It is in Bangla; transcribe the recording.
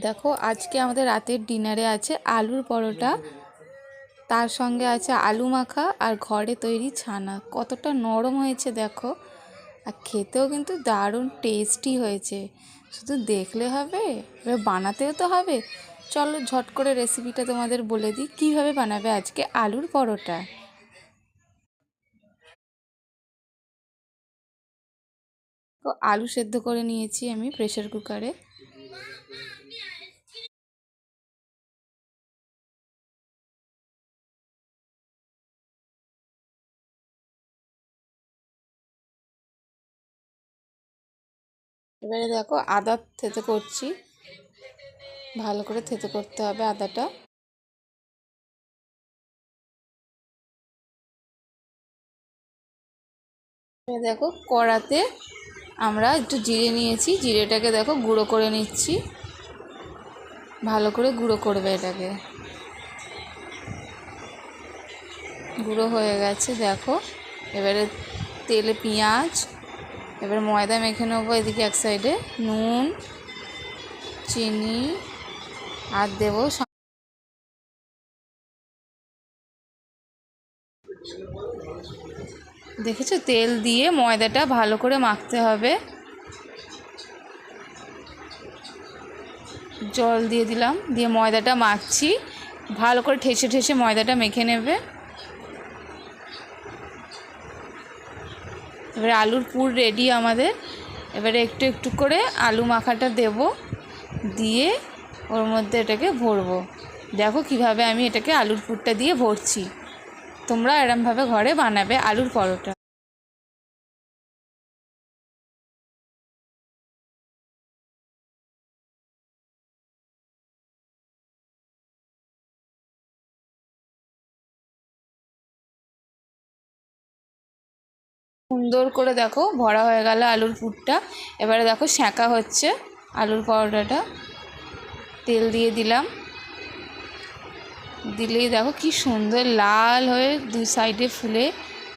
দেখো আজকে আমাদের রাতের ডিনারে আছে আলুর পরোটা, তার সঙ্গে আছে আলু মাখা আর ঘরে তৈরি ছানা। কতটা নরম হয়েছে দেখো, আর খেতেও কিন্তু দারুণ টেস্টি হয়েছে। শুধু দেখলে হবে, এবার বানাতেও তো হবে। চলো ঝট করে রেসিপিটা তোমাদের বলে দিই কীভাবে বানাবে আজকে আলুর পরোটা। তো আলু সেদ্ধ করে নিয়েছি আমি প্রেসার কুকারে। এবারে দেখো আদা থেতো করছি, ভালো করে থেতো করতে হবে আদাটা। দেখো কড়াতে আমরা একটু জিরে নিয়েছি, জিরেটাকে দেখো গুঁড়ো করে নিচ্ছি। ভালো করে গুঁড়ো করবে এটাকে। গুঁড়ো হয়ে গেছে দেখো। এবারে তেলে পেঁয়াজ, এবার ময়দা মেখে নেবো এদিকে এক সাইডে, নুন চিনি আর দেবো দেখেছো তেল দিয়ে ময়দাটা ভালো করে মাখতে হবে। জল দিয়ে দিলাম, দিয়ে ময়দাটা মাখছি, ভালো করে ঠেসে ঠেসে ময়দাটা মেখে নেবে। এবারে আলুর পুর রেডি আমাদের। এবারে একটু একটু করে আলু মাখাটা দেব, দিয়ে ওর মধ্যে এটাকে ভরবো। দেখো কিভাবে আমি এটাকে আলুর পুরটা দিয়ে ভরছি। তোমরা এরমভাবে ঘরে বানাবে আলুর পরোটা। সুন্দর করে দেখো ভরা হয়ে গেল আলুর পুরটা। এবারে দেখো সেঁকা হচ্ছে আলুর পরোটাটা। তেল দিয়ে দিলাম, দিলেই দেখো কি সুন্দর লাল হয়ে দুই সাইডে ফুলে